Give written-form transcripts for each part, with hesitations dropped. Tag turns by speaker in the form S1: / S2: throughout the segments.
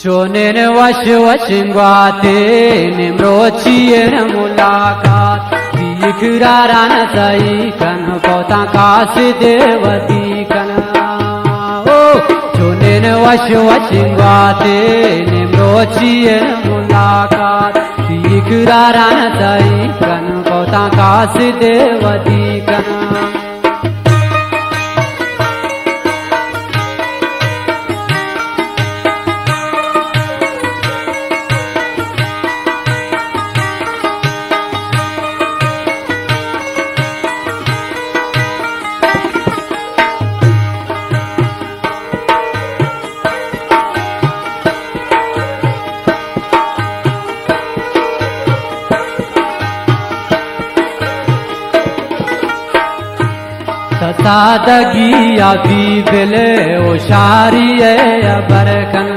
S1: चोनेन वश वशिंगवाते निम्रोचियन मुलाकात दिखरारान सई कन कोता काश देवती कन ओ चोनेन वश वशिंगवाते निम्रोचियन मुलाकात दिखरारान सई कन कोता काश देवती कन सादगी आबी बिले ओशारिये अबरकन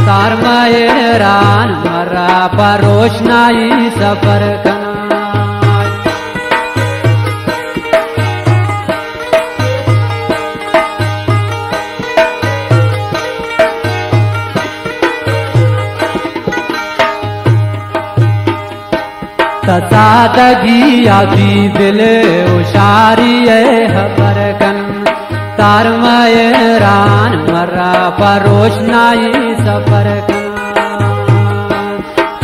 S1: तारमाये रान मरा परोशनाई सफरकन सादगी आबी बिले ओशारिये हबरकन तारमाये रान मरा परोशनाई सफरकन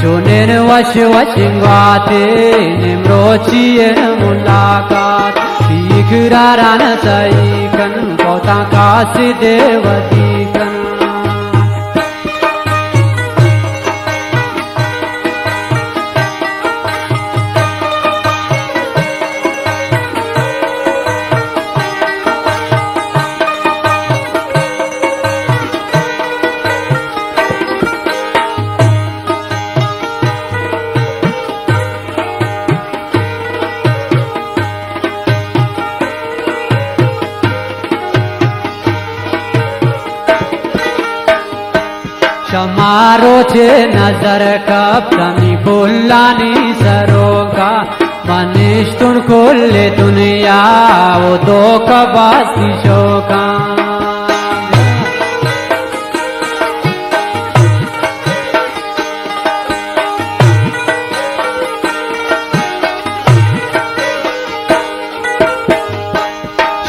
S1: चोनेन वश वशिंगवाते निम्रोचियन मुलाकात दिखरारान सई कन कोता काश देवती कन समारो छे नजर कब तमी बोलानी सरोगा मनीष तुन खोले दुनिया वो दो कबासी शोका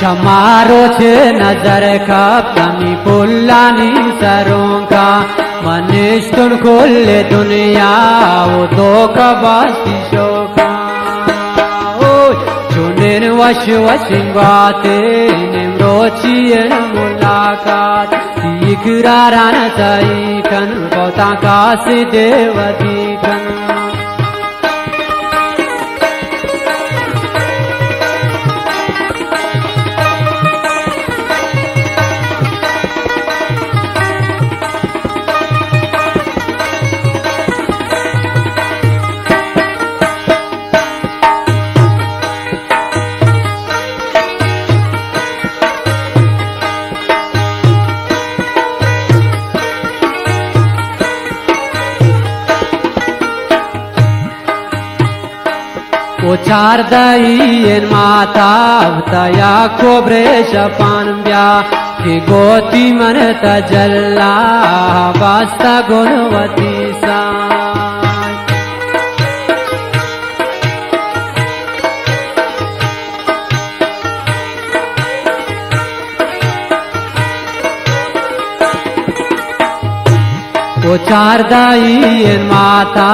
S1: समारो छे नजर कब तमी बोलानी सरोगा मनीष तुन खोले दुनिया वो दो कबासी शोका ओ चुनेन वश वशिंगवाते निम्रोचियन मुलाकात दिखरारान सई कन कोता काश देवती कन चार दईन माता तया कोब्रे शपान ब्या कि गोती मन तजल्ला वास्ता गुणवती सा वो चार दाई माता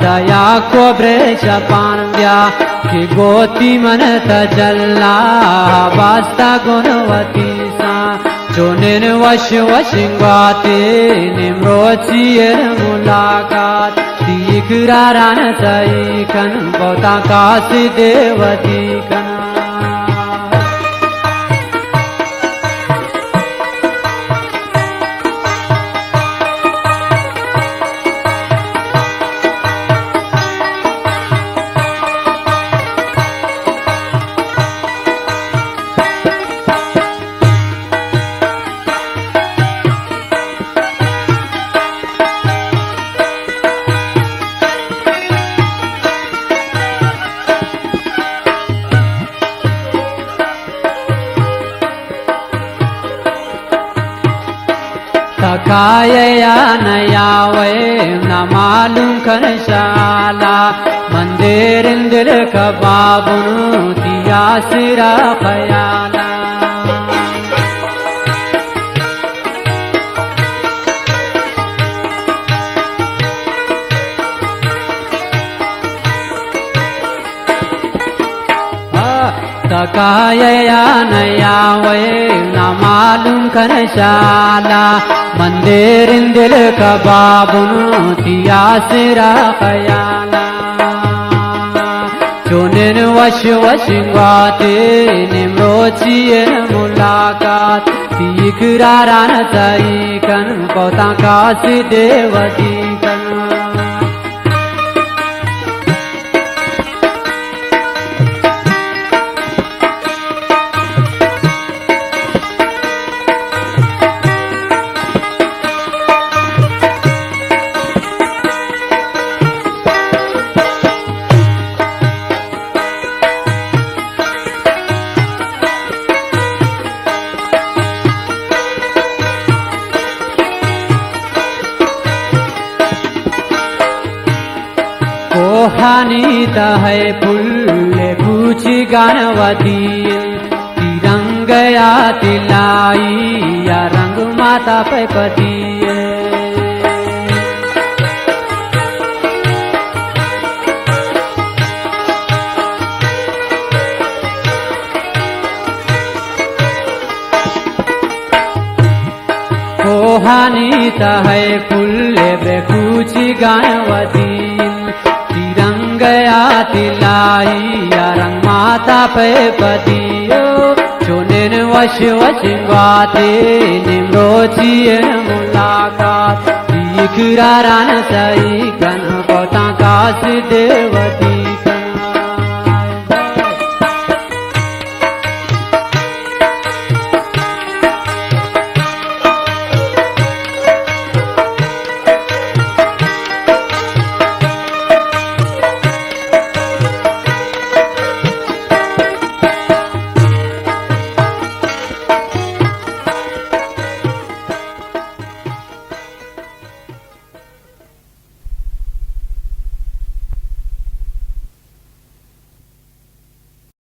S1: तया कोब्रे शपान ब्या कि गोती मन तजल्ला वास्ता गुणवती सा चोनेन वश वशिंगवाते निम्रोचियन मुलाकात दिखरारान सई कन कोता काश देवती कन या नया वे न मालूम खनशाला मंदिर दिल कबाबुनु दिया सिरा खयाला तकाया नया वे न मालूम खनशाला मंदिर दिल कबाबुनु दिया सिरा खयाला चुनिन वश वशिंगाते निम्रोचियन मुलाकात तीकरारान साईकन कोता कासी देवती कन कोहानीत है पुल्ले कुछ गानवती तिरंगया तिलाई या रंग माता पे पति कोहानीत है पुल्ले बेकुछ गानवती गया तिलाई या रंग माता पे पतियो चुनिन वश वशिंगाते निम्रोचियन मुलाकात इकरारान साईकन कोता कासी देवती